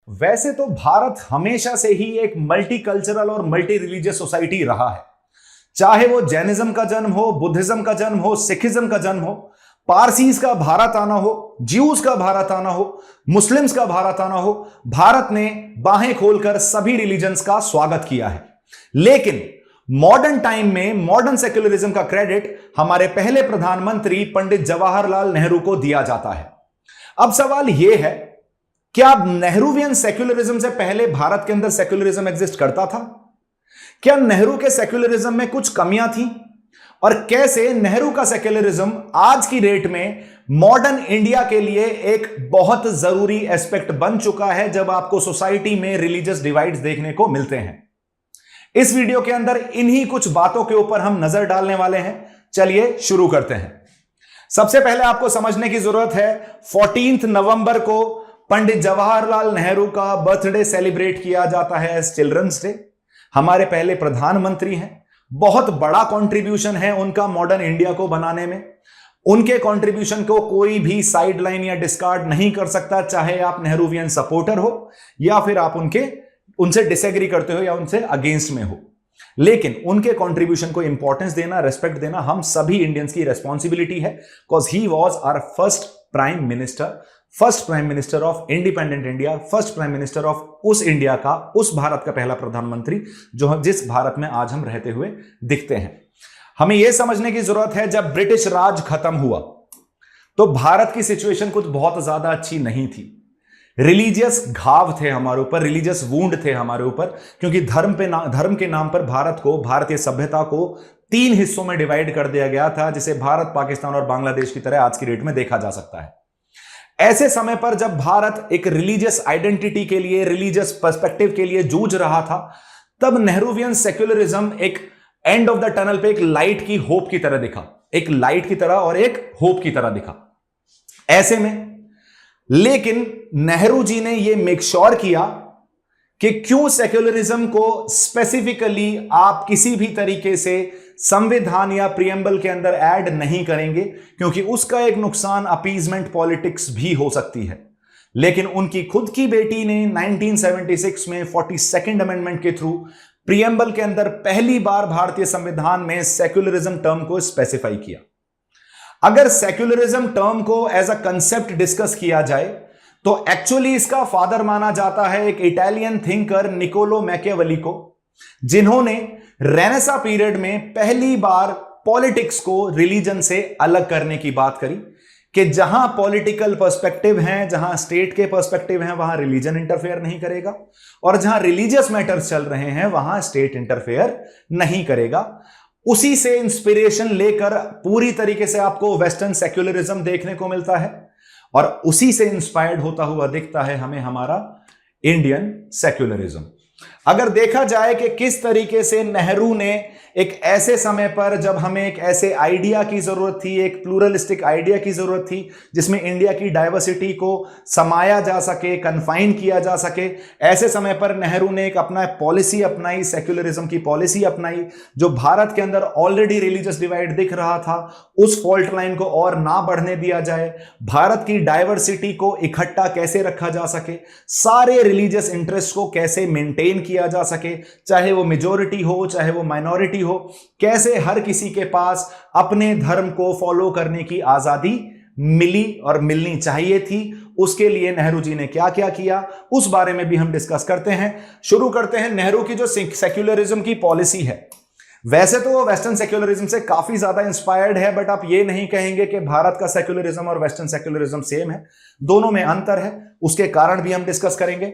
वैसे तो भारत हमेशा से ही एक मल्टीकल्चरल और मल्टी रिलीजियस सोसाइटी रहा है। चाहे वो जैनिज्म का जन्म हो, बुद्धिज्म का जन्म हो, सिखिज्म का जन्म हो, पारसीज का भारत आना हो, ज्यूज का भारत आना हो, मुस्लिम्स का भारत आना हो, भारत ने बाहें खोलकर सभी रिलीजन्स का स्वागत किया है। लेकिन मॉडर्न टाइम में मॉडर्न सेक्युलरिज्म का क्रेडिट हमारे पहले प्रधानमंत्री पंडित जवाहरलाल नेहरू को दिया जाता है। अब सवाल यह है, क्या नेहरूवियन सेक्युलरिज्म से पहले भारत के अंदर सेक्युलरिज्म एग्जिस्ट करता था? क्या नेहरू के सेक्युलरिज्म में कुछ कमियां थी? और कैसे नेहरू का सेक्युलरिज्म आज की डेट में मॉडर्न इंडिया के लिए एक बहुत जरूरी एस्पेक्ट बन चुका है जब आपको सोसाइटी में रिलीजियस डिवाइड्स देखने को मिलते हैं। इस वीडियो के अंदर इन्हीं कुछ बातों के ऊपर हम नजर डालने वाले हैं। चलिए शुरू करते हैं। सबसे पहले आपको समझने की जरूरत है, 14 नवंबर को पंडित जवाहरलाल नेहरू का बर्थडे सेलिब्रेट किया जाता है एज चिल्ड्रंस डे। हमारे पहले प्रधानमंत्री हैं, बहुत बड़ा कंट्रीब्यूशन है उनका मॉडर्न इंडिया को बनाने में। उनके कंट्रीब्यूशन को कोई भी साइडलाइन या डिस्कार्ड नहीं कर सकता, चाहे आप नेहरूवियन सपोर्टर हो या फिर आप उनसे डिसएग्री करते हो या उनसे अगेंस्ट में हो। लेकिन उनके कंट्रीब्यूशन को इंपॉर्टेंस देना, रेस्पेक्ट देना हम सभी इंडियंस की रेस्पॉन्सिबिलिटी है, because he was our first prime minister of independent India, first prime minister of उस इंडिया का, उस भारत का पहला प्रधानमंत्री जिस भारत में आज हम रहते हुए दिखते हैं। हमें यह समझने की जरूरत है, जब ब्रिटिश राज खत्म हुआ तो भारत की सिचुएशन कुछ बहुत ज्यादा अच्छी नहीं थी। रिलीजियस घाव थे हमारे ऊपर, रिलीजियस वूंड थे हमारे ऊपर, क्योंकि धर्म के नाम पर भारत को, भारतीय सभ्यता को 3 हिस्सों में डिवाइड कर दिया गया था, जिसे भारत, पाकिस्तान और बांग्लादेश की तरह आज की डेट में देखा जा सकता है। ऐसे समय पर जब भारत एक रिलीजियस आइडेंटिटी के लिए, रिलीजियस पर्सपेक्टिव के लिए जूझ रहा था, तब नेहरूवियन सेक्युलरिज्म एक एंड ऑफ द टनल पे एक लाइट की होप की तरह दिखा, एक लाइट की तरह और एक होप की तरह दिखा। ऐसे में लेकिन नेहरू जी ने यह मेक श्योर किया कि क्यों सेक्युलरिज्म को स्पेसिफिकली आप किसी भी तरीके से संविधान या प्रियम्बल के अंदर ऐड नहीं करेंगे, क्योंकि उसका एक नुकसान अपीजमेंट पॉलिटिक्स भी हो सकती है। लेकिन उनकी खुद की बेटी ने 1976 में 42nd अमेंडमेंट के थ्रू प्रियम्बल के अंदर पहली बार भारतीय संविधान में सेक्युलरिज्म टर्म को स्पेसिफाई किया। अगर सेक्युलरिज्म टर्म को एज अ कंसेप्ट डिस्कस किया जाए तो एक्चुअली इसका फादर माना जाता है एक इटालियन थिंकर निकोलो मैकियावेली को, जिन्होंने रेनेसा पीरियड में पहली बार पॉलिटिक्स को रिलीजन से अलग करने की बात करी, कि जहां पॉलिटिकल पर्सपेक्टिव हैं, जहां स्टेट के पर्सपेक्टिव हैं, वहां रिलीजन इंटरफेयर नहीं करेगा, और जहां रिलीजियस मैटर्स चल रहे हैं वहां स्टेट इंटरफेयर नहीं करेगा। उसी से इंस्पिरेशन लेकर पूरी तरीके से आपको वेस्टर्न सेक्युलरिज्म देखने को मिलता है, और उसी से इंस्पायर्ड होता हुआ दिखता है हमें हमारा इंडियन सेक्युलरिज्म। अगर देखा जाए कि किस तरीके से नेहरू ने एक ऐसे समय पर, जब हमें एक ऐसे आइडिया की जरूरत थी, एक प्लूरलिस्टिक आइडिया की जरूरत थी जिसमें इंडिया की डाइवर्सिटी को समाया जा सके, कन्फाइन किया जा सके, ऐसे समय पर नेहरू ने एक अपना पॉलिसी अपनाई, सेक्युलरिज्म की पॉलिसी अपनाई, जो भारत के अंदर ऑलरेडी रिलीजियस डिवाइड दिख रहा था, उस फॉल्ट लाइन को और ना बढ़ने दिया जाए, भारत की डाइवर्सिटी को इकट्ठा कैसे रखा जा सके, सारे रिलीजियस इंटरेस्ट को कैसे मेंटेन किया जा सके, चाहे वो मेजॉरिटी हो चाहे वो माइनॉरिटी हो, कैसे हर किसी के पास अपने धर्म को फॉलो करने की आजादी मिली और मिलनी चाहिए थी। उसके लिए नेहरू जी ने क्या क्या किया, उस बारे में भी हम डिस्कस करते हैं। शुरू करते हैं नेहरू की जो सेक्युलरिज्म की पॉलिसी है। वैसे तो वो वेस्टर्न सेक्युलरिज्म से काफी ज्यादा इंस्पायर्ड है, बट आप ये नहीं कहेंगे कि भारत का सेक्युलरिज्म और वेस्टर्न सेक्युलरिज्म सेम है, दोनों में अंतर है। उसके कारण भी हम डिस्कस करेंगे।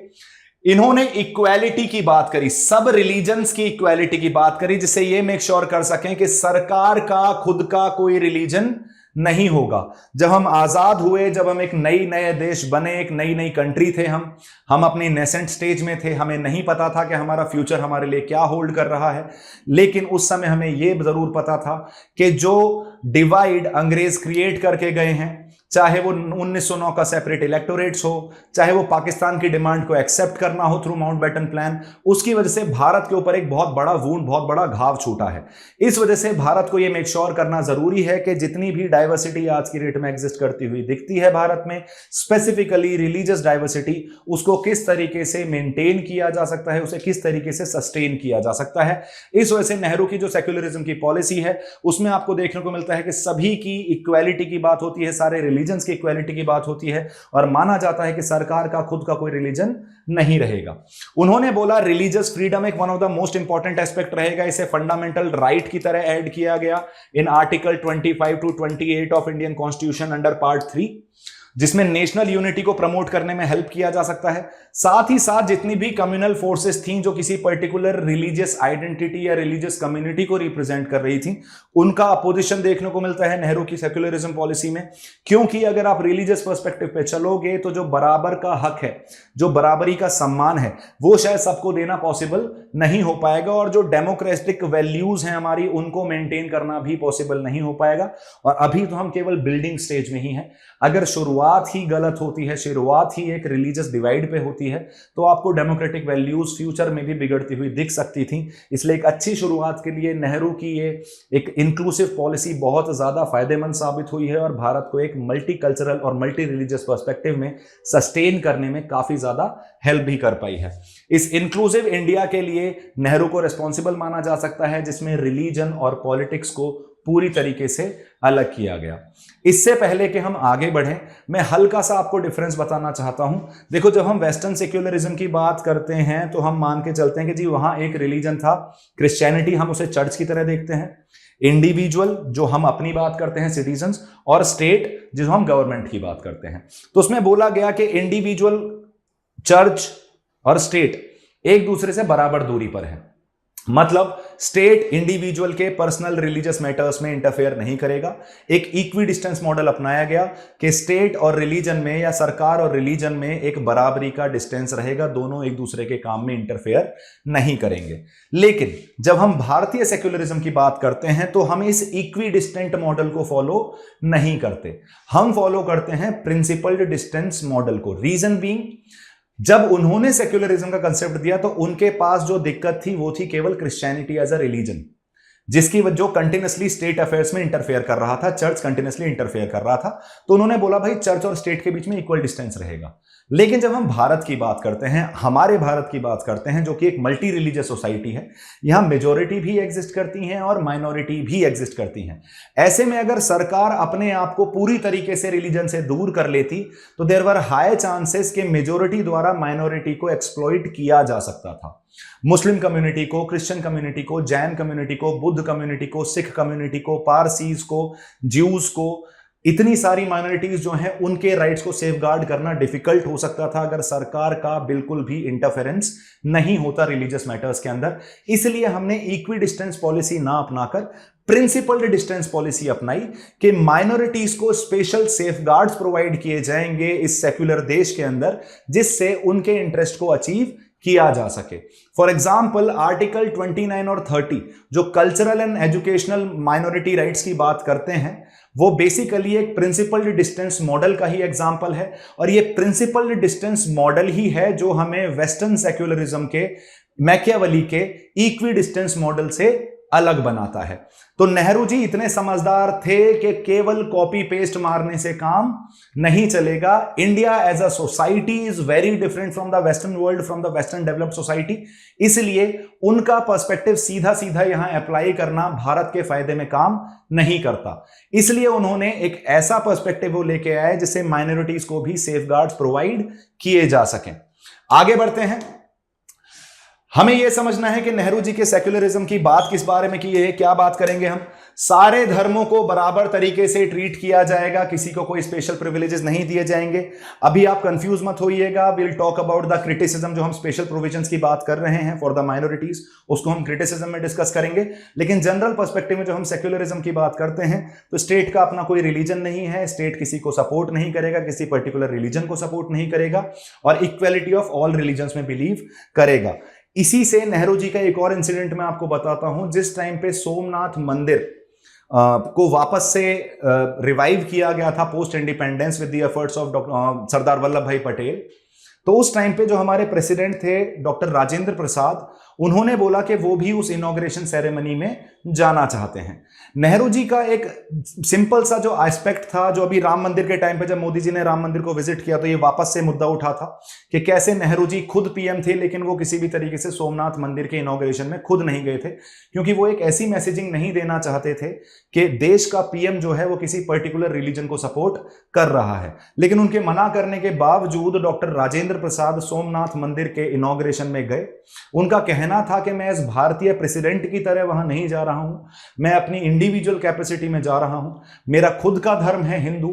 इन्होंने इक्वालिटी की बात करी, सब रिलीजन्स की इक्वालिटी की बात करी, जिससे ये मेक श्योर कर सकें कि सरकार का खुद का कोई रिलीजन नहीं होगा। जब हम आजाद हुए, जब हम एक नए देश बने, एक नई कंट्री थे, हम अपनी नेसेंट स्टेज में थे, हमें नहीं पता था कि हमारा फ्यूचर हमारे लिए क्या होल्ड कर रहा है। लेकिन उस समय हमें यह जरूर पता था कि जो डिवाइड अंग्रेज क्रिएट करके गए हैं, चाहे वो 1909 का सेपरेट इलेक्टोरेट्स हो, चाहे वो पाकिस्तान की डिमांड को एक्सेप्ट करना हो थ्रू माउंटबेटन प्लान, उसकी वजह से भारत के ऊपर एक बहुत बड़ा वूंड, बहुत बड़ा घाव छूटा है। इस वजह से भारत को यह मेक श्योर करना जरूरी है कि जितनी भी डाइवर्सिटी आज की डेट में एग्जिस्ट करती हुई दिखती है भारत में, स्पेसिफिकली रिलीजियस डाइवर्सिटी, उसको किस तरीके से मेंटेन किया जा सकता है, उसे किस तरीके से सस्टेन किया जा सकता है। इस वजह से नेहरू की जो सेक्युलरिज्म की पॉलिसी है उसमें आपको देखने को मिलता है कि सभी की इक्वालिटी की बात होती है, सारे रिलीजन्स की इक्वालिटी की बात होती है, और माना जाता है कि सरकार का खुद का कोई रिलीजन नहीं रहेगा। उन्होंने बोला रिलीजियस फ्रीडम एक one of the most important aspect रहेगा, इसे फंडामेंटल राइट की तरह ऐड किया गया in article 25 to 28 of Indian constitution under part 3, जिसमें नेशनल यूनिटी को प्रमोट करने में हेल्प किया जा सकता है। साथ ही साथ जितनी भी कम्युनल फोर्सेस थीं जो किसी पर्टिकुलर रिलीजियस आइडेंटिटी या रिलीजियस कम्युनिटी को रिप्रेजेंट कर रही थी, उनका अपोजिशन देखने को मिलता है नेहरू की सेक्युलरिज्म पॉलिसी में। क्योंकि अगर आप रिलीजियस पर्सपेक्टिव पे चलोगे तो जो बराबर का हक है, जो बराबरी का सम्मान है, वो शायद सबको देना पॉसिबल नहीं हो पाएगा, और जो डेमोक्रेटिक वैल्यूज हैं हमारी, उनको मेंटेन करना भी पॉसिबल नहीं हो पाएगा। और अभी तो हम केवल बिल्डिंग स्टेज में ही हैं। अगर शुरुआत ही गलत होती है, शुरुआत ही एक रिलीजियस डिवाइड पे होती है, तो आपको डेमोक्रेटिक वैल्यूज फ्यूचर में भी बिगड़ती हुई दिख सकती थी। इसलिए एक अच्छी शुरुआत के लिए नेहरू की ये एक इंक्लूसिव पॉलिसी बहुत ज्यादा फायदेमंद साबित हुई है, और भारत को एक मल्टी कल्चरल और मल्टी रिलीजियस पर्सपेक्टिव में सस्टेन करने में काफी ज्यादा हेल्प भी कर पाई है। इस इंक्लूसिव इंडिया के लिए नेहरू को रिस्पॉन्सिबल माना जा सकता है, जिसमें रिलीजन और पॉलिटिक्स को पूरी तरीके से अलग किया गया। इससे पहले कि हम आगे बढ़ें, मैं हल्का सा आपको डिफरेंस बताना चाहता हूं। देखो, जब हम वेस्टर्न सेक्युलरिज्म की बात करते हैं तो हम मान के चलते हैं कि जी वहां एक रिलीजन था, क्रिश्चियनिटी, हम उसे चर्च की तरह देखते हैं। इंडिविजुअल जो हम अपनी बात करते हैं सिटीजन्स, और स्टेट जो हम गवर्नमेंट की बात करते हैं। तो उसमें बोला गया कि इंडिविजुअल, चर्च और स्टेट एक दूसरे से बराबर दूरी पर है। मतलब स्टेट इंडिविजुअल के पर्सनल रिलीजियस मैटर्स में इंटरफेयर नहीं करेगा। एक इक्वी डिस्टेंस मॉडल अपनाया गया कि स्टेट और रिलीजन में, या सरकार और रिलीजन में एक बराबरी का डिस्टेंस रहेगा, दोनों एक दूसरे के काम में इंटरफेयर नहीं करेंगे। लेकिन जब हम भारतीय सेक्युलरिज्म की बात करते हैं तो हम इस इक्वी डिस्टेंट मॉडल को फॉलो नहीं करते, हम फॉलो करते हैं प्रिंसिपल्ड डिस्टेंस मॉडल को। रीजन बीइंग, जब उन्होंने सेक्युलरिज्म का कंसेप्ट दिया तो उनके पास जो दिक्कत थी वो थी केवल क्रिश्चियनिटी एज अ रिलीजन, जिसकी जो कंटिन्यूसली स्टेट अफेयर्स में इंटरफेयर कर रहा था, चर्च कंटिन्यूसली इंटरफेयर कर रहा था। तो उन्होंने बोला भाई चर्च और स्टेट के बीच में इक्वल डिस्टेंस रहेगा। लेकिन जब हम भारत की बात करते हैं, हमारे भारत की बात करते हैं, जो कि एक मल्टी रिलीजियस सोसाइटी है, यहां मेजोरिटी भी एग्जिस्ट करती हैं और माइनॉरिटी भी एग्जिस्ट करती हैं। ऐसे में अगर सरकार अपने आप को पूरी तरीके से रिलीजन से दूर कर लेती तो देयर वर हाई चांसेस कि मेजोरिटी द्वारा माइनॉरिटी को एक्सप्लॉइट किया जा सकता था। मुस्लिम कम्युनिटी को, क्रिश्चियन कम्युनिटी को, जैन कम्युनिटी को, बुद्ध कम्युनिटी को, सिख कम्युनिटी को, पारसीज को, ज्यूज को, इतनी सारी माइनॉरिटीज जो हैं उनके राइट्स को सेफगार्ड करना डिफिकल्ट हो सकता था अगर सरकार का बिल्कुल भी इंटरफेरेंस नहीं होता रिलीजियस मैटर्स के अंदर। इसलिए हमने इक्वी डिस्टेंस पॉलिसी ना अपनाकर प्रिंसिपल्ड डिस्टेंस पॉलिसी अपनाई कि माइनॉरिटीज को स्पेशल सेफगार्ड्स प्रोवाइड किए जाएंगे इस सेक्युलर देश के अंदर, जिससे उनके इंटरेस्ट को अचीव किया जा सके। फॉर एग्जाम्पल आर्टिकल 29 और 30 जो cultural and educational minority rights की बात करते हैं, वो बेसिकली एक प्रिंसिपल्ड डिस्टेंस मॉडल का ही एग्जाम्पल है, और ये प्रिंसिपल्ड डिस्टेंस मॉडल ही है जो हमें वेस्टर्न सेक्युलरिज्म के, मैकियावेली के इक्वी डिस्टेंस मॉडल से अलग बनाता है। तो नेहरू जी इतने समझदार थे कि केवल कॉपी पेस्ट मारने से काम नहीं चलेगा। India as a society is very different from the western world, from the western developed society. इसलिए उनका पर्सपेक्टिव सीधा सीधा यहां अप्लाई करना भारत के फायदे में काम नहीं करता। इसलिए उन्होंने एक ऐसा पर्सपेक्टिव लेके आए जिससे माइनॉरिटीज को भी सेफगार्ड्स प्रोवाइड किए जा सकें। आगे बढ़ते हैं। हमें यह समझना है कि नेहरू जी के सेक्युलरिज्म की बात किस बारे में की है, क्या बात करेंगे हम। सारे धर्मों को बराबर तरीके से ट्रीट किया जाएगा, किसी को कोई स्पेशल प्रिविलेजेस नहीं दिए जाएंगे। अभी आप कंफ्यूज मत होइएगा, will talk about the criticism. जो हम स्पेशल प्रोविजंस की बात कर रहे हैं फॉर द माइनॉरिटीज, उसको हम क्रिटिसिज्म में डिस्कस करेंगे। लेकिन जनरल पर्सपेक्टिव में जो हम सेक्युलरिज्म की बात करते हैं तो स्टेट का अपना कोई रिलीजन नहीं है, स्टेट किसी को सपोर्ट नहीं करेगा, किसी पर्टिकुलर रिलीजन को सपोर्ट नहीं करेगा, और इक्वेलिटी ऑफ ऑल रिलीजन्स में बिलीव करेगा। इसी से नेहरू जी का एक और इंसिडेंट मैं आपको बताता हूं। जिस टाइम पे सोमनाथ मंदिर को वापस से रिवाइव किया गया था post independence with the efforts of Sardar Vallabh Bhai Patel. तो उस टाइम पे जो हमारे प्रेसिडेंट थे डॉक्टर राजेंद्र प्रसाद, उन्होंने बोला कि वो भी उस इनॉग्रेशन सेरेमनी में जाना चाहते हैं। नेहरू जी का एक सिंपल सा जो एस्पेक्ट था, जो अभी राम मंदिर के टाइम पे जब मोदी जी ने राम मंदिर को विजिट किया तो ये वापस से मुद्दा उठा था कि कैसे नेहरू जी खुद पीएम थे लेकिन वो किसी भी तरीके से सोमनाथ मंदिर के इनॉग्रेशन में खुद नहीं गए थे, क्योंकि वो एक ऐसी मैसेजिंग नहीं देना चाहते थे कि देश का पीएम जो है वो किसी पर्टिकुलर रिलीजन को सपोर्ट कर रहा है। लेकिन उनके मना करने के बावजूद डॉक्टर राजेंद्र प्रसाद सोमनाथ मंदिर के इनॉग्रेशन में गए। उनका कहना था कि मैं इस भारतीय प्रेसिडेंट की तरह वहां नहीं जा रहा हूं, मैं अपनी इंडिविजुअल कैपेसिटी में जा रहा हूं, मेरा खुद का धर्म है हिंदू।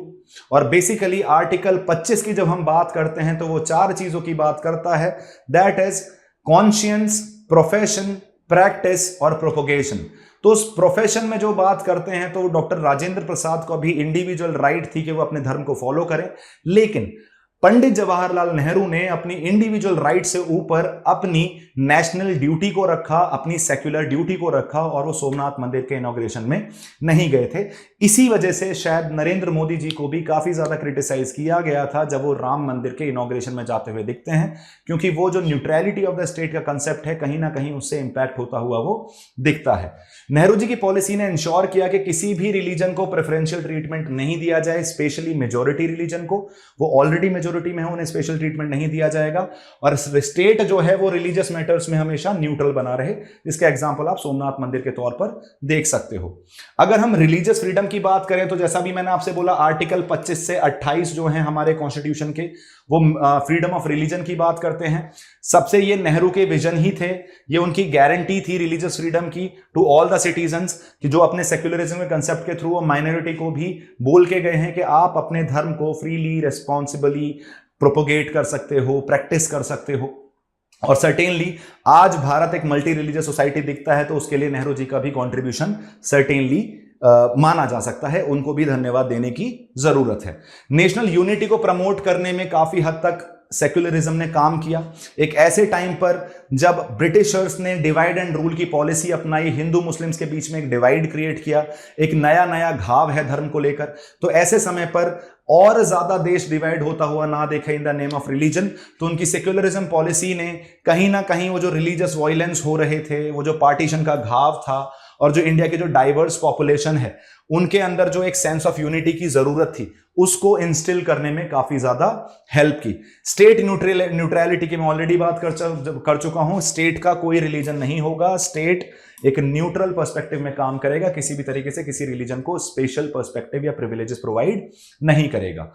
और बेसिकली आर्टिकल 25 की जब हम बात करते हैं तो वो 4 चीजों की बात करता है, that is conscience, profession, practice और प्रोपोगेशन। तो उस प्रोफेशन में जो बात करते हैं तो डॉक्टर राजेंद्र प्रसाद को भी इंडिविजुअल राइट थी कि वो अपने धर्म को फॉलो करें, लेकिन पंडित जवाहरलाल नेहरू ने अपनी इंडिविजुअल राइट से ऊपर अपनी नेशनल ड्यूटी को रखा, अपनी सेक्युलर ड्यूटी को रखा और वो सोमनाथ मंदिर के इनॉग्रेशन में नहीं गए थे। इसी वजह से शायद नरेंद्र मोदी जी को भी काफी ज्यादा क्रिटिसाइज किया गया था जब वो राम मंदिर के इनॉग्रेशन में जाते हुए दिखते हैं, क्योंकि वो जो न्यूट्रलिटी ऑफ द स्टेट का कंसेप्ट है कहीं ना कहीं उससे इंपैक्ट होता हुआ वो दिखता है। नेहरू जी की पॉलिसी ने इंश्योर किया कि किसी भी रिलीजन को प्रेफरेंशियल ट्रीटमेंट नहीं दिया जाए, स्पेशली मेजोरिटी रिलीजन को। वो ऑलरेडी मेजोरिटी में है, उन्हें स्पेशल ट्रीटमेंट नहीं दिया जाएगा। और स्टेट जो है वो रिलीजियस मैटर्स में हमेशा न्यूट्रल बना रहे, जिसका एग्जांपल आप सोमनाथ मंदिर के तौर पर देख सकते हो। अगर हम रिलीजियस फ्रीडम की बात करें तो जैसा भी मैंने आपसे बोला, आर्टिकल 25 से 28 जो है हमारे कॉन्स्टिट्यूशन के, वो फ्रीडम ऑफ रिलीजन की बात करते हैं। सबसे ये नेहरू के विजन ही थे, ये उनकी गारंटी थी रिलीजियस फ्रीडम की टू ऑल द सिटीजन्स, कि जो अपने सेक्युलरिज्म के कंसेप्ट के थ्रू वो माइनॉरिटी को भी बोल के गए हैं कि आप अपने धर्म को फ्रीली, रेस्पॉन्सिबली प्रोपोगेट कर सकते हो, प्रैक्टिस कर सकते हो। और सर्टेनली आज भारत एक मल्टी रिलीजियस सोसाइटी दिखता है तो उसके लिए नेहरू जी का भी कंट्रीब्यूशन सर्टेनली माना जा सकता है, उनको भी धन्यवाद देने की जरूरत है। नेशनल यूनिटी को प्रमोट करने में काफी हद तक सेक्युलरिज्म ने काम किया। एक ऐसे टाइम पर जब ब्रिटिशर्स ने डिवाइड एंड रूल की पॉलिसी अपनाई, हिंदू मुस्लिम्स के बीच में एक डिवाइड क्रिएट किया, एक नया नया घाव है धर्म को लेकर, तो ऐसे समय पर और ज्यादा देश डिवाइड होता हुआ ना देखे in the name of religion, तो उनकी सेक्युलरिज्म पॉलिसी ने कहीं ना कहीं वो जो रिलीजियस वायलेंस हो रहे थे, वो जो पार्टीशन का घाव था, और जो इंडिया की जो डाइवर्स पॉपुलेशन है उनके अंदर जो एक सेंस ऑफ यूनिटी की जरूरत थी, उसको इंस्टिल करने में काफी ज्यादा हेल्प की। स्टेट न्यूट्रलिटी की मैं ऑलरेडी बात कर चुका हूं। स्टेट का कोई रिलीजन नहीं होगा, स्टेट एक न्यूट्रल पर्सपेक्टिव में काम करेगा, किसी भी तरीके से किसी रिलीजन को स्पेशल पर्सपेक्टिव या प्रिविलेजेस प्रोवाइड नहीं करेगा।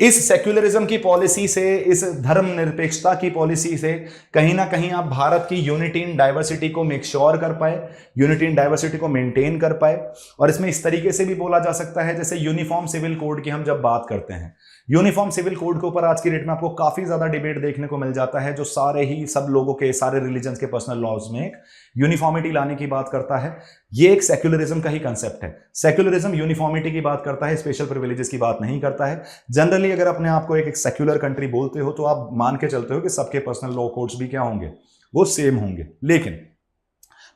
इस सेक्युलरिज्म की पॉलिसी से, इस धर्मनिरपेक्षता की पॉलिसी से कहीं ना कहीं आप भारत की यूनिटी इन डाइवर्सिटी को मेक श्योर कर पाए, यूनिटी इन डाइवर्सिटी को मेंटेन कर पाए। और इसमें इस तरीके से भी बोला जा सकता है, जैसे यूनिफॉर्म सिविल कोड की हम जब बात करते हैं, यूनिफॉर्म सिविल कोड के ऊपर आज की डेट में आपको काफी ज्यादा डिबेट देखने को मिल जाता है, जो सारे ही सब लोगों के, सारे रिलीजन्स के पर्सनल लॉज में एक यूनिफॉर्मिटी लाने की बात करता है। ये एक सेक्युलरिज्म का ही कंसेप्ट है। सेक्युलरिज्म यूनिफॉर्मिटी की बात करता है, स्पेशल प्रिविलेजेस की बात नहीं करता है। जनरली अगर अपने आप को एक सेक्युलर कंट्री बोलते हो तो आप मान के चलते हो कि सबके पर्सनल लॉ कोड्स भी क्या होंगे, वो सेम होंगे। लेकिन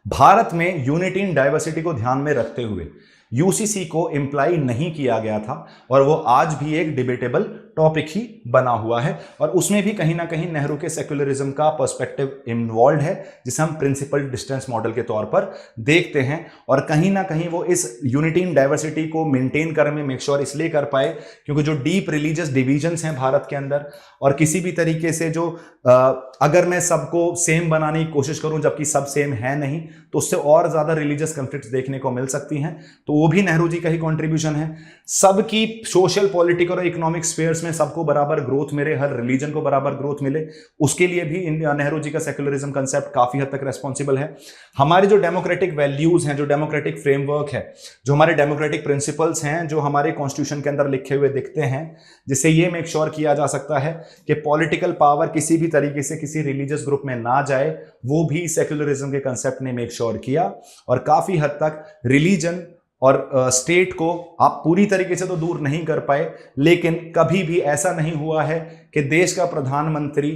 भारत में यूनिटी इन डाइवर्सिटी को ध्यान में रखते हुए यूसीसी को इंप्लाई नहीं किया गया था, और वो आज भी एक डिबेटेबल टॉपिक ही बना हुआ है। और उसमें भी कहीं ना कहीं नेहरू के सेक्युलरिज्म का पर्सपेक्टिव इन्वॉल्व है, जिसे हम प्रिंसिपल डिस्टेंस मॉडल के तौर पर देखते हैं। और कहीं ना कहीं वो इस यूनिटी इन डाइवर्सिटी को मेंटेन करने में मेक श्योर इसलिए कर पाए क्योंकि जो डीप रिलीजियस डिविजन्स हैं भारत के अंदर, और किसी भी तरीके से जो अगर मैं सबको सेम बनाने की कोशिश करूं जबकि सब सेम है नहीं, तो उससे और ज्यादा रिलीजियस कॉन्फ्लिक्ट्स देखने को मिल सकती हैं। तो वो भी नेहरू जी का ही कंट्रीब्यूशन है। सबकी सोशल, पॉलिटिकल और इकोनॉमिक स्फीयर्स में सबको बराबर ग्रोथ मिले, हर रिलीजन को बराबर ग्रोथ मिले, उसके लिए भी नेहरू जी का सेक्युलरिज्म कंसेप्ट काफी हद तक रेस्पॉन्सिबल है। हमारे जो डेमोक्रेटिक वैल्यूज हैं, जो डेमोक्रेटिक फ्रेमवर्क है, जो हमारे डेमोक्रेटिक प्रिंसिपल्स हैं, जो हमारे कॉन्स्टिट्यूशन के अंदर लिखे हुए दिखते हैं, जिससे ये मेक श्योर किया जा सकता है कि पॉलिटिकल पावर किसी भी तरीके से किसी रिलीजियस ग्रुप में ना जाए, वो भी सेक्युलरिज्म के कंसेप्ट ने मेक श्योर किया। और काफी हद तक रिलीजन और स्टेट को आप पूरी तरीके से तो दूर नहीं कर पाए, लेकिन कभी भी ऐसा नहीं हुआ है कि देश का प्रधानमंत्री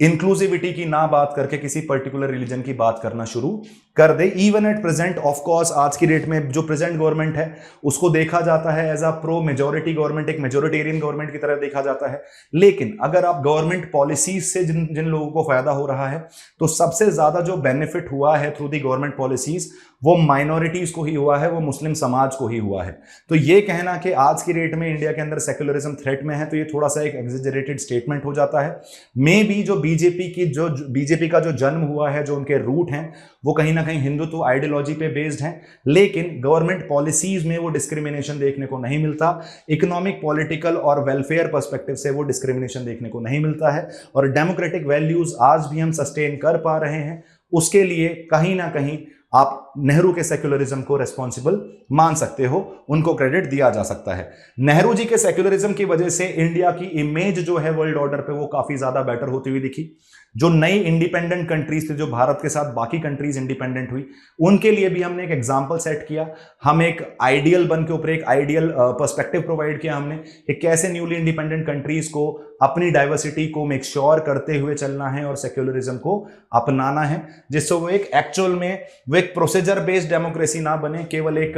इंक्लूसिविटी की ना बात करके किसी पर्टिकुलर रिलीजन की बात करना शुरू कर दे। Even at present of course आज की डेट में जो प्रेजेंट गवर्नमेंट है उसको देखा जाता है as a pro majority government, एक मेजोरिटेरियन गवर्नमेंट की तरह देखा जाता है। लेकिन अगर आप गवर्नमेंट पॉलिसीज से जिन लोगों को फायदा हो रहा है, तो सबसे ज्यादा जो बेनिफिट हुआ है थ्रू दी गवर्नमेंट पॉलिसीज वो माइनॉरिटीज को ही हुआ है, वो मुस्लिम समाज को ही हुआ है। तो ये कहना कि आज की डेट में इंडिया के अंदर सेक्युलरिज्म थ्रेट में है, तो ये थोड़ा सा एक एग्जेजरेटेड स्टेटमेंट हो जाता है। मे बी जो बीजेपी का जो जन्म हुआ है, जो उनके रूट हैं, वो कहीं ना कहीं हिंदुत्व आइडियोलॉजी पे बेस्ड हैं, लेकिन गवर्नमेंट पॉलिसीज में वो डिस्क्रिमिनेशन देखने को नहीं मिलता। इकोनॉमिक, पॉलिटिकल और वेलफेयर पर्सपेक्टिव से वो डिस्क्रिमिनेशन देखने को नहीं मिलता है। और डेमोक्रेटिक वैल्यूज आज भी हम सस्टेन कर पा रहे हैं, उसके लिए कहीं ना कहीं आप नेहरू के सेक्युलरिज्म को रेस्पॉन्सिबल मान सकते हो, उनको क्रेडिट दिया जा सकता है। नेहरू जी के सेक्युलरिज्म की वजह से इंडिया की इमेज जो है वर्ल्ड ऑर्डर पे वो काफी ज्यादा बेटर होती हुई दिखी। जो नई इंडिपेंडेंट कंट्रीज थे, जो भारत के साथ बाकी कंट्रीज इंडिपेंडेंट हुई, उनके लिए भी हमने एक एग्जांपल सेट किया। हम एक आइडियल बन के ऊपर एक आइडियल पर्सपेक्टिव प्रोवाइड किया हमने कि कैसे न्यूली इंडिपेंडेंट कंट्रीज को अपनी डाइवर्सिटी को मेक श्योर करते हुए चलना है और सेक्युलरिज्म को अपनाना है, जिससे वो एक एक्चुअल में वो एक प्रोसीजर बेस्ड डेमोक्रेसी ना बने, केवल एक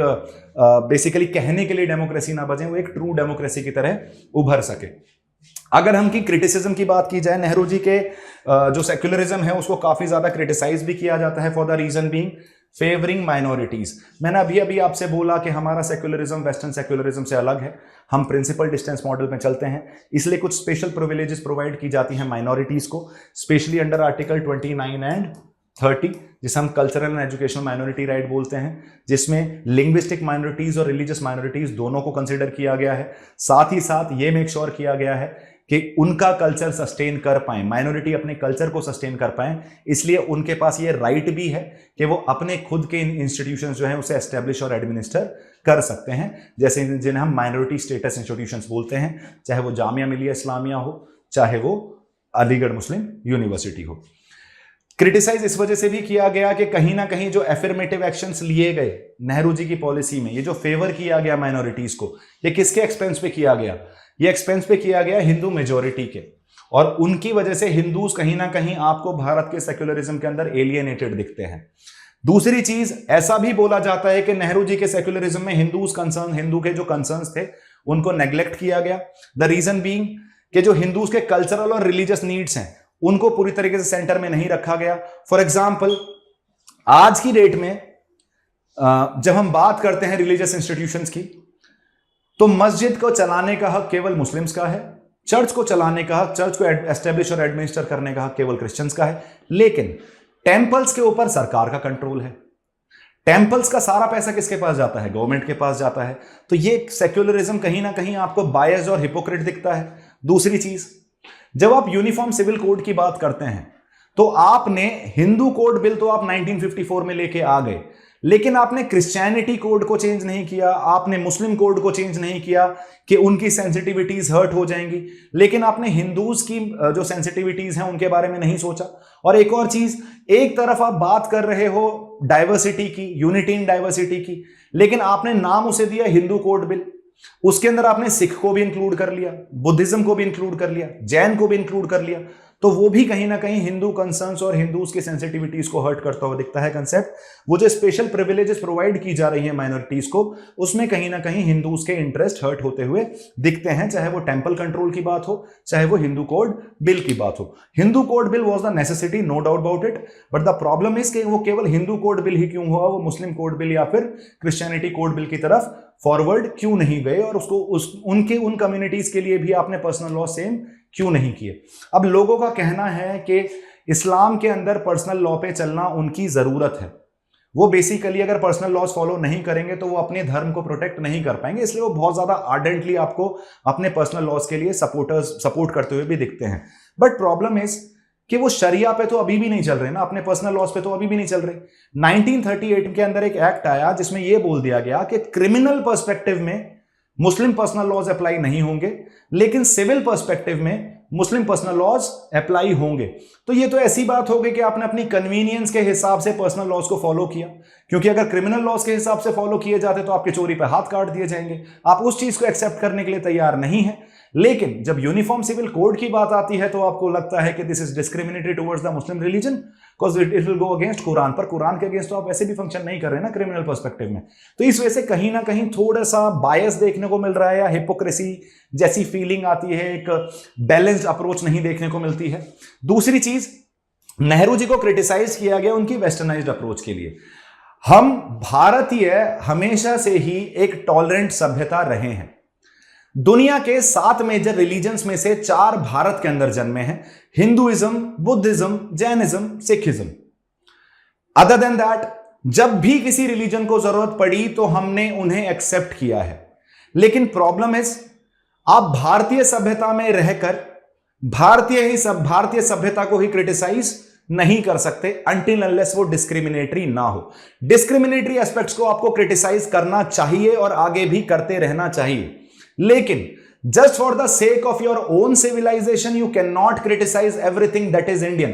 बेसिकली कहने के लिए डेमोक्रेसी ना बने, वो एक ट्रू डेमोक्रेसी की तरह उभर सके। अगर हम की क्रिटिसिज्म की बात की जाए, नेहरू जी के जो सेक्युलरिज्म है उसको काफी ज्यादा क्रिटिसाइज भी किया जाता है for the reason being favouring minorities. मैंने अभी आपसे बोला कि हमारा सेक्युलरिज्म वेस्टर्न सेक्युलरिज्म से अलग है, हम प्रिंसिपल डिस्टेंस मॉडल में चलते हैं, इसलिए कुछ स्पेशल प्रिविलेजेस प्रोवाइड की जाती हैं माइनॉरिटीज को, स्पेशली अंडर आर्टिकल 29 एंड 30, जिसे हम cultural and educational minority right बोलते हैं, जिसमें लिंग्विस्टिक माइनॉरिटीज और रिलीजियस माइनॉरिटीज दोनों को कंसिडर किया गया है। साथ ही साथ ये मेक श्योर किया गया है कि उनका कल्चर सस्टेन कर पाए, माइनॉरिटी अपने कल्चर को सस्टेन कर पाए, इसलिए उनके पास ये राइट भी है कि वो अपने खुद के इंस्टीट्यूशंस जो हैं उसे एस्टेब्लिश और एडमिनिस्टर कर सकते हैं, जैसे जिन्हें हम माइनॉरिटी स्टेटस इंस्टीट्यूशंस बोलते हैं, चाहे वो जामिया मिलिया इस्लामिया हो, चाहे वो अलीगढ़ मुस्लिम यूनिवर्सिटी हो। क्रिटिसाइज इस वजह से भी किया गया कि कहीं ना कहीं जो एफर्मेटिव एक्शंस लिए गए नेहरू जी की पॉलिसी में, ये जो फेवर किया गया माइनॉरिटीज को, ये किसके एक्सपेंस पे किया गया? ये एक्सपेंस पे किया गया हिंदू मेजोरिटी के, और उनकी वजह से हिंदूज कहीं ना कहीं आपको भारत के सेक्युलरिज्म के अंदर एलियनेटेड दिखते हैं। दूसरी चीज, ऐसा भी बोला जाता है कि नेहरू जी के सेक्युलरिज्म में हिंदू के जो कंसर्न्स थे उनको नेग्लेक्ट किया गया। द रीजन बीइंग कि जो हिंदूज के कल्चरल और रिलीजियस नीड्स हैं उनको पूरी तरीके से सेंटर में नहीं रखा गया। फॉर एग्जाम्पल, आज की डेट में जब हम बात करते हैं रिलीजियस इंस्टीट्यूशंस की, तो मस्जिद को चलाने का हक केवल मुस्लिम्स का है, चर्च को चलाने का हक, चर्च को एस्टेब्लिश और एडमिनिस्टर करने का हक केवल क्रिश्चियंस का है। लेकिन टेंपल्स के ऊपर सरकार का कंट्रोल है। टेंपल्स का सारा पैसा किसके पास जाता है? गवर्नमेंट के पास जाता है। तो ये सेक्युलरिज्म कहीं ना कहीं आपको बायस्ड और हिपोक्रेट दिखता है। दूसरी चीज, जब आप यूनिफॉर्म सिविल कोड की बात करते हैं तो आपने हिंदू कोड बिल तो आप 1954 में लेके आ गए, लेकिन आपने क्रिश्चियनिटी कोड को चेंज नहीं किया, आपने मुस्लिम कोड को चेंज नहीं किया कि उनकी सेंसिटिविटीज हर्ट हो जाएंगी, लेकिन आपने हिंदूज की जो सेंसिटिविटीज हैं उनके बारे में नहीं सोचा। और एक और चीज, एक तरफ आप बात कर रहे हो डाइवर्सिटी की, यूनिटी इन डाइवर्सिटी की, लेकिन आपने नाम उसे दिया हिंदू कोड बिल। उसके अंदर आपने सिख को भी इंक्लूड कर लिया, बुद्धिज्म को भी इंक्लूड कर लिया, जैन को भी इंक्लूड कर लिया, तो वो भी कहीं ना कहीं हिंदू कंसर्न्स और हिंदूज की सेंसिटिविटीज को हर्ट करता हुआ दिखता है कंसेप्ट। वो जो स्पेशल प्रिविलेजेस प्रोवाइड की जा रही है माइनॉरिटीज को, उसमें कहीं ना कहीं हिंदूज के इंटरेस्ट हर्ट होते हुए दिखते हैं, चाहे वो टेंपल कंट्रोल की बात हो, चाहे वो हिंदू कोड बिल की बात हो। Hindu code bill was the necessity, no doubt about it, but the problem is कि वो केवल हिंदू कोड बिल ही क्यों हुआ, वो मुस्लिम कोड बिल या फिर क्रिश्चियनिटी कोड बिल की तरफ फॉरवर्ड क्यों नहीं गए, और उसको उनके उन कम्युनिटीज के लिए भी आपने पर्सनल लॉ सेम क्यों नहीं किए। अब लोगों का कहना है कि इस्लाम के अंदर पर्सनल लॉ पे चलना उनकी जरूरत है, वो बेसिकली अगर पर्सनल लॉज फॉलो नहीं करेंगे तो वो अपने धर्म को प्रोटेक्ट नहीं कर पाएंगे, इसलिए वो बहुत ज्यादा आर्डेंटली आपको अपने पर्सनल लॉज के लिए सपोर्ट करते हुए भी दिखते हैं। बट प्रॉब्लम इज कि वो शरिया पे तो अभी भी नहीं चल रहे ना, अपने पर्सनल लॉज पे तो अभी भी नहीं चल रहे। 1938 के अंदर एक एक्ट आया जिसमें यह बोल दिया गया कि क्रिमिनल पर्सपेक्टिव में मुस्लिम पर्सनल लॉज अप्लाई नहीं होंगे, लेकिन सिविल पर्सपेक्टिव में मुस्लिम पर्सनल लॉज अप्लाई होंगे। तो ये तो ऐसी बात हो गई कि आपने अपनी कन्वीनियंस के हिसाब से पर्सनल लॉज को फॉलो किया, क्योंकि अगर क्रिमिनल लॉज के हिसाब से फॉलो किए जाते तो आपके चोरी पे हाथ काट दिए जाएंगे। आप उस चीज को एक्सेप्ट करने के लिए तैयार नहीं है, लेकिन जब यूनिफॉर्म सिविल कोड की बात आती है तो आपको लगता है कि this is discriminatory towards the Muslim religion because it will go against Quran. पर कुरान के अगेंस्ट तो आप ऐसे भी फंक्शन नहीं कर रहे ना क्रिमिनल पर्सपेक्टिव में। तो इस वजह से कहीं ना कहीं थोड़ा सा बायस देखने को मिल रहा है या हिपोक्रेसी जैसी फीलिंग आती है, एक बैलेंस्ड अप्रोच नहीं देखने को मिलती है। दूसरी चीज, नेहरू जी को क्रिटिसाइज किया गया उनकी वेस्टर्नाइज्ड अप्रोच के लिए। हम भारतीय हमेशा से ही एक टॉलरेंट सभ्यता रहे हैं। दुनिया के 7 मेजर रिलीजन्स में से 4 भारत के अंदर जन्मे हैं, Hinduism, Buddhism, Jainism, Sikhism. Other than that, जब भी किसी रिलीजन को जरूरत पड़ी तो हमने उन्हें एक्सेप्ट किया है। लेकिन प्रॉब्लम इज, आप भारतीय सभ्यता में रहकर भारतीय सभ्यता को ही क्रिटिसाइज नहीं कर सकते अनटिल अनलेस वो डिस्क्रिमिनेटरी ना हो। डिस्क्रिमिनेटरी एस्पेक्ट्स को आपको क्रिटिसाइज करना चाहिए और आगे भी करते रहना चाहिए, लेकिन just for the sake of your own civilisation you can not criticise everything that is Indian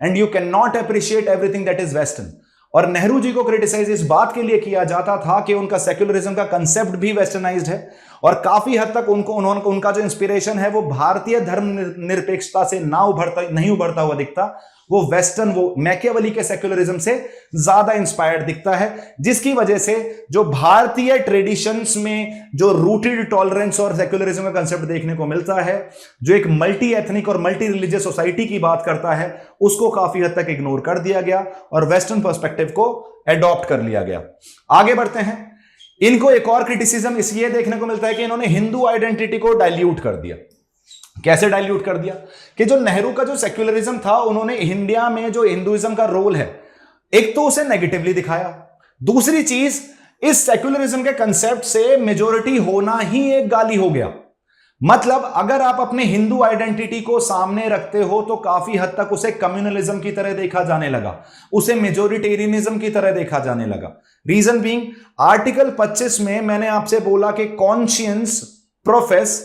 and you can not appreciate everything that is western. और नेहरू जी को क्रिटिसाइज इस बात के लिए किया जाता था कि उनका सेक्युलरिज्म का कंसेप्ट भी वेस्टर्नाइज्ड है और काफी हद तक उनका जो इंस्पिरेशन है वो भारतीय धर्म निरपेक्षता से नहीं उभरता हुआ दिखता, वो वेस्टर्न, वो मैकियावेली के सेक्युलरिज्म से ज्यादा इंस्पायर्ड दिखता है, जिसकी वजह से जो भारतीय ट्रेडिशंस में जो रूटेड टॉलरेंस और सेक्युलरिज्म का कंसेप्ट देखने को मिलता है, जो एक मल्टी एथनिक और मल्टी रिलीजियस सोसाइटी की बात करता है, उसको काफी हद तक इग्नोर कर दिया गया और वेस्टर्न पर्सपेक्टिव को एडॉप्ट कर लिया गया। आगे बढ़ते हैं। इनको एक और क्रिटिसिज्म इसलिए देखने को मिलता है कि इन्होंने हिंदू आइडेंटिटी को डाइल्यूट कर दिया। कैसे डाइल्यूट कर दिया कि जो नेहरू का जो सेक्युलरिज्म था, उन्होंने इंडिया में जो हिंदुइज्म का रोल है, एक तो उसे नेगेटिवली दिखाया, दूसरी चीज इस सेक्युलरिज्म के कंसेप्ट से मेजॉरिटी होना ही एक गाली हो गया। मतलब अगर आप अपने हिंदू आइडेंटिटी को सामने रखते हो तो काफी हद तक उसे कम्युनलिज्म की तरह देखा जाने लगा, उसे मेजोरिटेरियनिज्म की तरह देखा जाने लगा। रीजन बीइंग, आर्टिकल 25 में मैंने आपसे बोला कि कॉन्शियंस, प्रोफेस,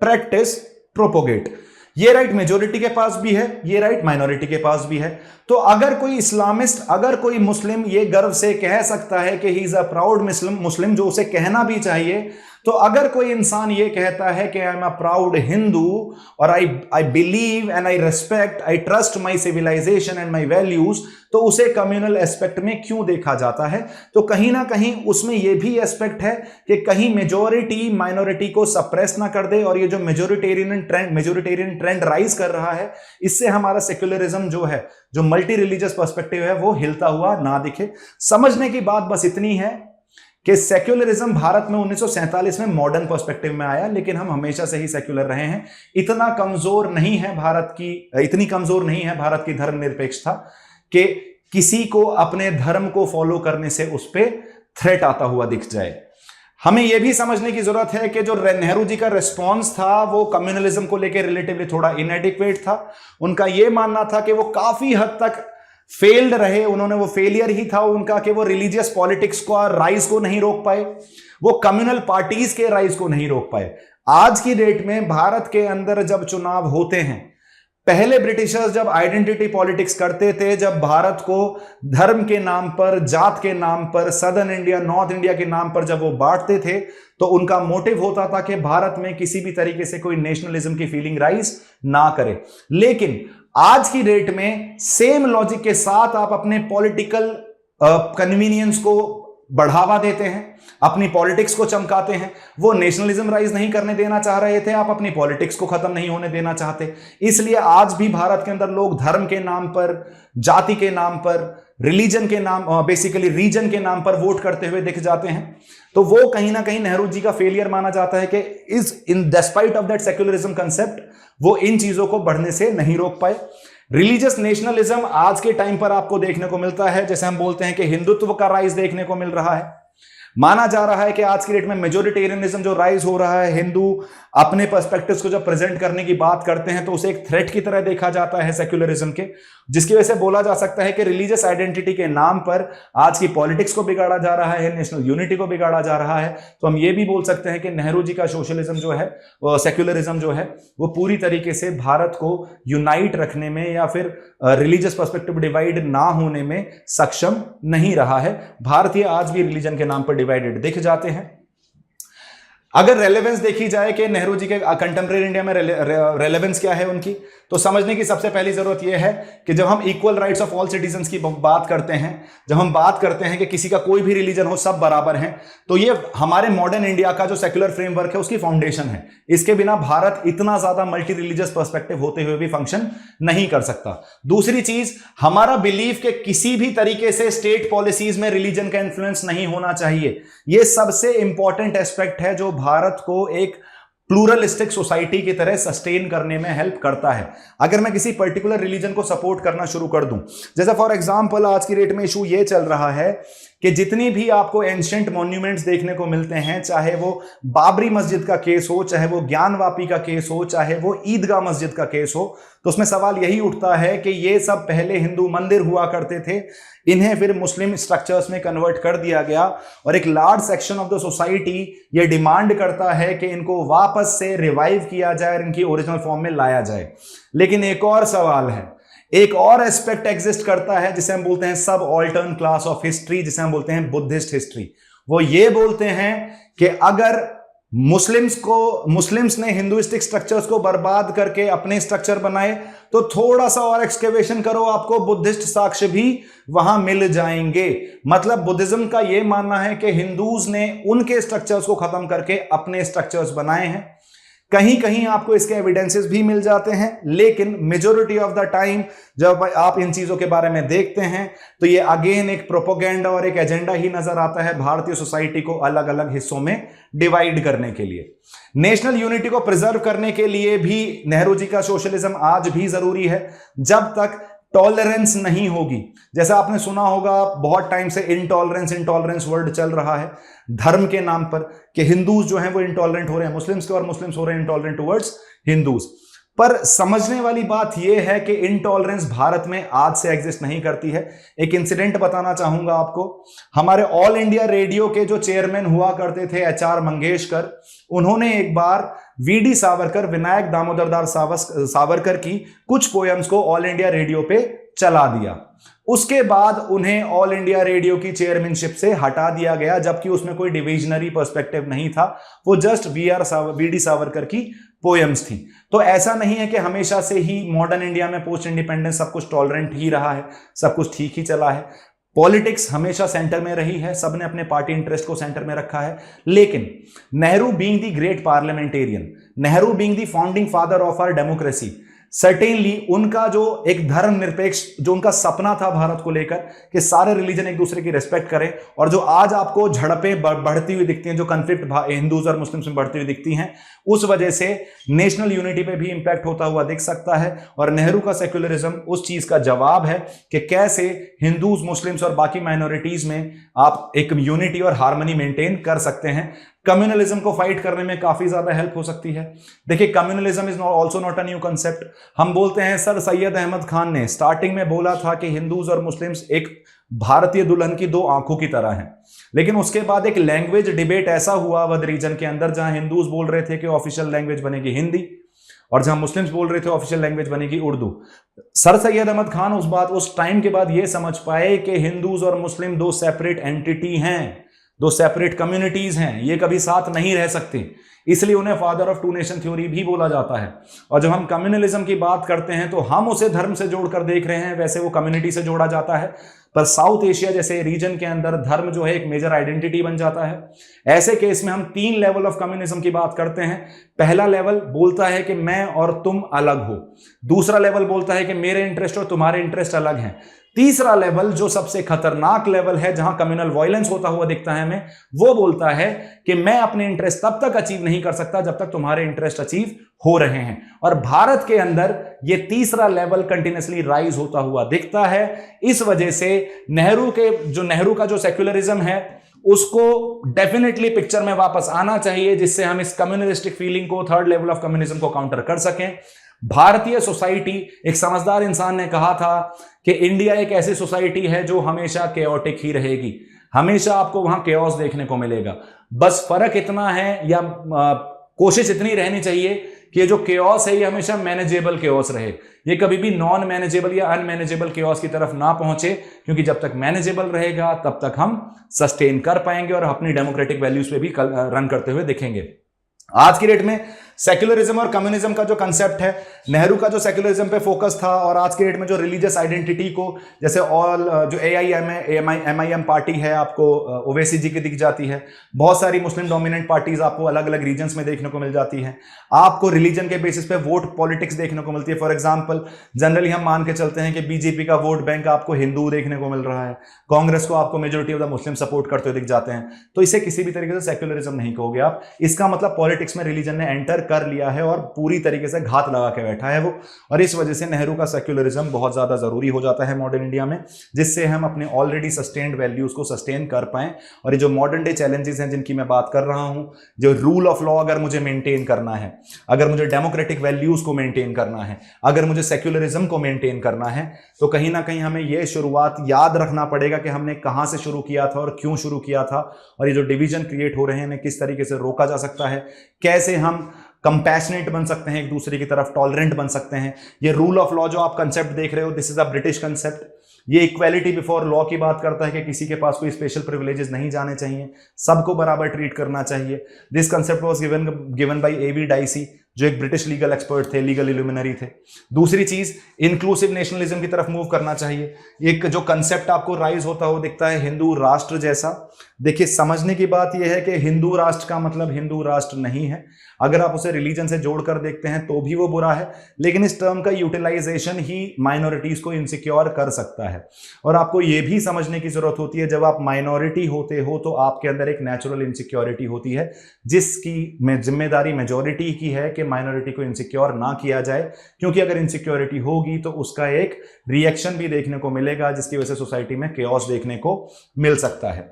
प्रैक्टिस, प्रोपोगेट, ये राइट मेजोरिटी के पास भी है, ये राइट माइनॉरिटी के पास भी है। तो अगर कोई इस्लामिस्ट, अगर कोई मुस्लिम ये गर्व से कह सकता है कि ही इज अ प्राउड मुस्लिम, जो उसे कहना भी चाहिए, तो अगर कोई इंसान ये कहता है कि I am a proud Hindu और I believe and I respect, I trust my civilisation and my values, तो उसे कम्युनल एस्पेक्ट में क्यों देखा जाता है? तो कहीं ना कहीं उसमें यह भी एस्पेक्ट है कि कहीं मेजोरिटी माइनॉरिटी को सप्रेस ना कर दे, और ये जो मेजोरिटेरियन ट्रेंड राइज कर रहा है, इससे हमारा सेक्युलरिज्म जो है, जो मल्टी रिलीजियस पर्सपेक्टिव है, वो हिलता हुआ ना दिखे। समझने की बात बस इतनी है कि सेक्युलरिज्म भारत में 1947 में मॉडर्न पर्सपेक्टिव में आया, लेकिन हम हमेशा से ही सेक्युलर रहे हैं। इतनी कमजोर नहीं है भारत की धर्मनिरपेक्षता कि किसी को अपने धर्म को फॉलो करने से उस पर थ्रेट आता हुआ दिख जाए। हमें यह भी समझने की जरूरत है कि जो नेहरू जी का रिस्पॉन्स था वो कम्युनलिज्म को लेकर रिलेटिवली थोड़ा इनएडिक्वेट था। उनका यह मानना था कि वो काफी हद तक फेल्ड रहे, वो फेलियर ही था उनका कि वो रिलीजियस पॉलिटिक्स को राइज को नहीं रोक पाए, वो कम्युनल पार्टीज के राइज को नहीं रोक पाए। आज की डेट में भारत के अंदर जब चुनाव होते हैं, पहले ब्रिटिशर्स जब आइडेंटिटी पॉलिटिक्स करते थे, जब भारत को धर्म के नाम पर, जात के नाम पर, सदर्न इंडिया, नॉर्थ इंडिया के नाम पर जब वो बांटते थे, तो उनका मोटिव होता था कि भारत में किसी भी तरीके से कोई नेशनलिज्म की फीलिंग राइज ना करे। लेकिन आज की डेट में सेम लॉजिक के साथ आप अपने पॉलिटिकल कन्वीनियंस को बढ़ावा देते हैं, अपनी पॉलिटिक्स को चमकाते हैं। वो नेशनलिज्म राइज नहीं करने देना चाह रहे थे, आप अपनी पॉलिटिक्स को खत्म नहीं होने देना चाहते। इसलिए आज भी भारत के अंदर लोग धर्म के नाम पर, जाति के नाम पर, रिलीजन के नाम, बेसिकली रीजन के नाम पर वोट करते हुए दिख जाते हैं। तो वो कहीं ना कहीं नेहरू जी का फेलियर माना जाता है कि in despite of that secularism concept वो इन चीजों को बढ़ने से नहीं रोक पाए। रिलीजियस नेशनलिज्म आज के टाइम पर आपको देखने को मिलता है, जैसे हम बोलते हैं कि हिंदुत्व का राइज देखने को मिल रहा है। माना जा रहा है कि आज की डेट में मेजोरिटेरियनिज्म जो राइज हो रहा है, हिंदू अपने पर्सपेक्टिव्स को जब प्रेजेंट करने की बात करते हैं तो उसे एक थ्रेट की तरह देखा जाता है सेक्युलरिज्म के, जिसकी वजह से बोला जा सकता है कि रिलीजियस आइडेंटिटी के नाम पर आज की पॉलिटिक्स को बिगाड़ा जा रहा है, नेशनल यूनिटी को बिगाड़ा जा रहा है। तो हम ये भी बोल सकते हैं कि नेहरू जी का सोशलिज्म जो है, सेक्युलरिज्म जो है, वो पूरी तरीके से भारत को यूनाइट रखने में या फिर रिलीजियस पर्सपेक्टिव डिवाइड ना होने में सक्षम नहीं रहा है। भारतीय आज भी रिलीजन के नाम पर डिवाइडेड दिख जाते हैं। अगर रेलेवेंस देखी जाए कि नेहरू जी के कंटेम्प्रेरी इंडिया में रेलेवेंस क्या है उनकी, तो समझने की सबसे पहली जरूरत यह है कि जब हम equal rights of all citizens की बात करते हैं, जब हम बात करते हैं कि किसी का कोई भी रिलीजन हो, सब बराबर हैं, तो ये हमारे मॉडर्न इंडिया का जो सेक्युलर फ्रेमवर्क है उसकी फाउंडेशन है। इसके बिना भारत इतना ज्यादा मल्टी रिलीजियस पर्सपेक्टिव होते हुए भी फंक्शन नहीं कर सकता। दूसरी चीज, हमारा बिलीफ के किसी भी तरीके से स्टेट पॉलिसीज में रिलीजन का इन्फ्लुएंस नहीं होना चाहिए। यह सबसे इंपॉर्टेंट एस्पेक्ट है जो भारत को एक प्लूरलिस्टिक सोसाइटी की तरह सस्टेन करने में हेल्प करता है। अगर मैं किसी पर्टिकुलर रिलीजन को सपोर्ट करना शुरू कर दूं, जैसे फॉर एग्जांपल आज की डेट में इशू ये चल रहा है कि जितनी भी आपको एंशिएंट मॉन्यूमेंट्स देखने को मिलते हैं, चाहे वो बाबरी मस्जिद का केस हो, चाहे वो ज्ञानवापी का केस हो, चाहे वो ईदगाह मस्जिद का केस हो, तो उसमें सवाल यही उठता है कि ये सब पहले हिंदू मंदिर हुआ करते थे, इन्हें फिर मुस्लिम स्ट्रक्चर्स में कन्वर्ट कर दिया गया और एक large section of the society ये डिमांड करता है कि इनको वापस से रिवाइव किया जाए और इनकी ओरिजिनल फॉर्म में लाया जाए। लेकिन एक और सवाल है, एक और एस्पेक्ट एग्जिस्ट करता है जिसे हम बोलते हैं सब ऑल्टर्न क्लास ऑफ हिस्ट्री, जिसे हम बोलते हैं बुद्धिस्ट हिस्ट्री। वो ये बोलते हैं कि अगर मुस्लिम्स ने हिंदुइस्टिक स्ट्रक्चर्स को बर्बाद करके अपने स्ट्रक्चर बनाए, तो थोड़ा सा और एक्सकेवेशन करो, आपको बुद्धिस्ट साक्ष्य भी वहां मिल जाएंगे। मतलब बुद्धिज्म का यह मानना है कि हिंदूज ने उनके स्ट्रक्चर्स को खत्म करके अपने स्ट्रक्चर्स बनाए हैं। कहीं कहीं आपको इसके एविडेंसेस भी मिल जाते हैं, लेकिन मेजॉरिटी ऑफ द टाइम जब आप इन चीजों के बारे में देखते हैं तो ये अगेन एक प्रोपोगेंडा और एक एजेंडा ही नजर आता है भारतीय सोसाइटी को अलग अलग हिस्सों में डिवाइड करने के लिए। नेशनल यूनिटी को प्रिजर्व करने के लिए भी नेहरू जी का सोशलिज्म आज भी जरूरी है, जब तक टॉलरेंस नहीं होगी। जैसा आपने सुना होगा बहुत टाइम से इंटॉलरेंस वर्ड चल रहा है धर्म के नाम पर, कि हिंदूज जो हैं वो इंटॉलरेंट हो रहे हैं मुस्लिम्स के और मुस्लिम्स हो रहे हैं इंटॉलरेंट टुवर्ड्स हिंदूज। पर समझने वाली बात यह है कि इंटॉलरेंस भारत में आज से एग्जिस्ट नहीं करती है। एक इंसिडेंट बताना चाहूंगा आपको। हमारे ऑल इंडिया रेडियो के जो चेयरमैन हुआ करते थे HR मंगेशकर, उन्होंने एक बार VD सावरकर, विनायक दामोदर दास सावरकर की कुछ पोएम्स को ऑल इंडिया रेडियो पे चला दिया। उसके बाद उन्हें ऑल इंडिया रेडियो की चेयरमैनशिप से हटा दिया गया, जबकि उसमें कोई डिविजनरी पर्सपेक्टिव नहीं था, वो जस्ट VD सावरकर की पोएम्स थी। तो ऐसा नहीं है कि हमेशा से ही मॉडर्न इंडिया में पोस्ट इंडिपेंडेंस सब कुछ टॉलरेंट ही रहा है, सब कुछ ठीक ही चला है। पॉलिटिक्स हमेशा सेंटर में रही है, सबने अपने पार्टी इंटरेस्ट को सेंटर में रखा है। लेकिन Nehru being the great parliamentarian, Nehru being the founding father of our democracy, certainly उनका जो एक धर्मनिरपेक्ष जो उनका सपना था भारत को लेकर कि सारे रिलीजन एक दूसरे की रिस्पेक्ट करें, और जो आज आपको झड़पें बढ़ती हुई दिखती हैं, जो कन्फ्लिक्ट हिंदूज और मुस्लिम्स में बढ़ती हुई दिखती हैं, उस वजह से नेशनल यूनिटी पे भी इंपैक्ट होता हुआ दिख सकता है। और नेहरू का सेक्युलरिज्म उस चीज का जवाब है कि कैसे हिंदूज, मुस्लिम्स और बाकी माइनॉरिटीज में आप एक यूनिटी और हार्मनी मेंटेन कर सकते हैं। कम्युनलिज्म को फाइट करने में काफी ज्यादा हेल्प हो सकती है। देखिए, communalism is also not a new concept. हम बोलते हैं, सर सैयद अहमद खान ने स्टार्टिंग में बोला था कि हिंदूज और मुस्लिम्स एक भारतीय दुल्हन की दो आंखों की तरह हैं, लेकिन उसके बाद एक लैंग्वेज डिबेट ऐसा हुआ अवध रीजन के अंदर, जहां हिंदूज बोल रहे थे कि ऑफिशियल लैंग्वेज बनेगी हिंदी, और जहां मुस्लिम्स बोल रहे थे ऑफिशियल लैंग्वेज बनेगी उर्दू। सर सैयद अहमद खान उस टाइम के बाद यह समझ पाए कि हिंदूज और मुस्लिम दो सेपरेट एंटिटी हैं, दो सेपरेट कम्युनिटीज हैं, ये कभी साथ नहीं रह सकते। इसलिए उन्हें father of two nation theory भी बोला जाता है। और जब हम कम्युनलिज्म की बात करते हैं तो हम उसे धर्म से जोड़कर देख रहे हैं, वैसे वो कम्युनिटी से जोड़ा जाता है। पर साउथ एशिया जैसे रीजन के अंदर धर्म जो है एक मेजर आइडेंटिटी बन जाता है। ऐसे केस में हम 3 लेवल ऑफ कम्युनिज्म की बात करते हैं। पहला लेवल बोलता है कि मैं और तुम अलग हो, दूसरा लेवल बोलता है कि मेरे इंटरेस्ट और तुम्हारे इंटरेस्ट अलग हैं, तीसरा लेवल जो सबसे खतरनाक लेवल है, जहां कम्युनल वायलेंस होता हुआ दिखता है हमें, वो बोलता है कि मैं अपने इंटरेस्ट तब तक अचीव नहीं कर सकता जब तक तुम्हारे इंटरेस्ट अचीव हो रहे हैं। और भारत के अंदर ये तीसरा लेवल कंटिन्यूसली राइज होता हुआ दिखता है। इस वजह से नेहरू का जो सेक्युलरिज्म है उसको डेफिनेटली पिक्चर में वापस आना चाहिए, जिससे हम इस कम्युनलिस्टिक फीलिंग को, थर्ड लेवल ऑफ कम्युनिज्म को काउंटर कर सकें। भारतीय सोसाइटी, एक समझदार इंसान ने कहा था कि इंडिया एक ऐसी सोसाइटी है जो हमेशा केओटिक ही रहेगी, हमेशा आपको वहां केओस देखने को मिलेगा। बस फर्क इतना है, या कोशिश इतनी रहनी चाहिए कि ये जो केओस है ये हमेशा मैनेजेबल केओस रहे, ये कभी भी नॉन मैनेजेबल या अनमैनेजेबल केओस की तरफ ना पहुंचे, क्योंकि जब तक मैनेजेबल रहेगा तब तक हम सस्टेन कर पाएंगे और अपनी डेमोक्रेटिक वैल्यूज पे भी रन करते हुए दिखेंगे। आज की डेट में सेक्युलरिज्म और कम्युनिज्म का जो कंसेप्ट है, नेहरू का जो सेक्युलरिज्म पे फोकस था और आज के डेट में जो रिलीजियस आइडेंटिटी को, जैसे ऑल जो एमआईएम पार्टी है आपको ओवैसी जी की दिख जाती है, बहुत सारी मुस्लिम डोमिनेंट पार्टीज आपको अलग अलग रीजन्स में देखने को मिल जाती हैं, आपको रिलीजन के बेसिस पे वोट पॉलिटिक्स देखने को मिलती है। फॉर एग्जाम्पल जनरली हम मान के चलते हैं कि बीजेपी का वोट बैंक आपको हिंदू देखने को मिल रहा है, कांग्रेस को आपको majority of the Muslim support करते हुए दिख जाते हैं, तो इसे किसी भी तरीके से सेक्युलरिज्म नहीं कहोगे आप। इसका मतलब पॉलिटिक्स में रिलीजन ने एंटर कर लिया है और पूरी तरीके से घात लगा के बैठा है वो, और इस वजह से नेहरू का सेक्युलरिज्म बहुत ज्यादा जरूरी हो जाता है मॉडर्न इंडिया में, जिससे हम अपने ऑलरेडी सस्टेन्ड वैल्यूज को सस्टेन कर पाएं। और ये जो मॉडर्न डे चैलेंजेस हैं जिनकी मैं बात कर रहा हूं, जो रूल ऑफ लॉ अगर मुझे मेंटेन करना है, अगर मुझे डेमोक्रेटिक वैल्यूज को मेंटेन करना है, अगर मुझे सेक्युलरिज्म को मेंटेन करना है, तो कहीं ना कहीं हमें यह शुरुआत याद रखना पड़ेगा कि हमने कहां से शुरू किया था और क्यों शुरू किया था, और ये जो डिवीजन क्रिएट हो रहे हैं इन्हें किस तरीके से रोका जा सकता है, कैसे हम कंपैशनेट बन सकते हैं एक दूसरे की तरफ, टॉलरेंट बन सकते हैं। ये रूल ऑफ लॉ जो आप कंसेप्ट देख रहे हो, this is a British concept. ये इक्वालिटी बिफोर लॉ की बात करता है कि किसी के पास कोई स्पेशल प्रिविलेजेस नहीं जाने चाहिए, सबको बराबर ट्रीट करना चाहिए। This concept was given by A V Dicey, जो एक ब्रिटिश लीगल एक्सपर्ट थे, लीगल इल्यूमिनरी थे। दूसरी चीज, इंक्लूसिव नेशनलिज्म की तरफ मूव करना चाहिए। एक जो कंसेप्ट आपको राइज होता हो दिखता है हिंदू राष्ट्र जैसा। देखिए, समझने की बात यह है कि हिंदू राष्ट्र का मतलब हिंदू राष्ट्र नहीं है। अगर आप उसे रिलीजन से जोड़कर देखते हैं तो भी वो बुरा है, लेकिन इस टर्म का यूटिलाइजेशन ही माइनॉरिटीज को इनसिक्योर कर सकता है। और आपको यह भी समझने की जरूरत होती है, जब आप माइनॉरिटी होते हो तो आपके अंदर एक नेचुरल इनसिक्योरिटी होती है, जिसकी जिम्मेदारी मेजॉरिटी की है कि माइनॉरिटी को इनसिक्योर ना किया जाए, क्योंकि अगर इनसिक्योरिटी होगी तो उसका एक रिएक्शन भी देखने को मिलेगा, जिसकी वजह से सोसाइटी में केओस देखने को मिल सकता है।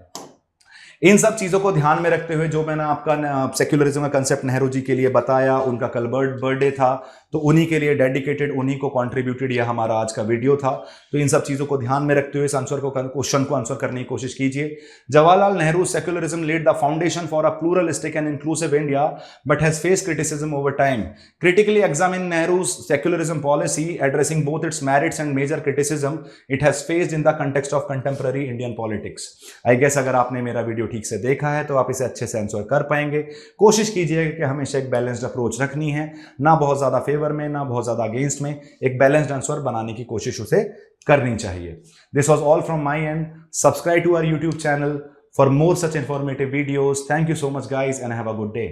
इन सब चीजों को ध्यान में रखते हुए जो मैंने आपका सेक्युलरिज्म का कंसेप्ट नेहरू जी के लिए बताया, उनका कल बर्थडे था तो उन्हीं के लिए डेडिकेटेड, उन्हीं को कॉन्ट्रीब्यूटेड यह हमारा आज का वीडियो था। तो इन सब चीजों को ध्यान में रखते हुए इस क्वेश्चन को आंसर करने की कोशिश कीजिए। Jawaharlal Nehru secularism laid the foundation for a pluralistic and inclusive India but has faced criticism over time. Critically examine Nehru's secularism policy addressing both its merits and major criticism it has faced in the context of contemporary Indian politics. I guess अगर आपने मेरा video ठीक से देखा है तो आप इसे अच्छे से आंसर कर पाएंगे। कोशिश कीजिएगा कि हमेशा एक बैलेंस्ड अप्रोच रखनी है, ना बहुत ज्यादा फेवर में ना बहुत ज्यादा अगेंस्ट में, एक बैलेंस्ड आंसर बनाने की कोशिश उसे करनी चाहिए। This was all from my end. Subscribe to our YouTube channel for more such informative videos. Thank you so much guys and have a good day.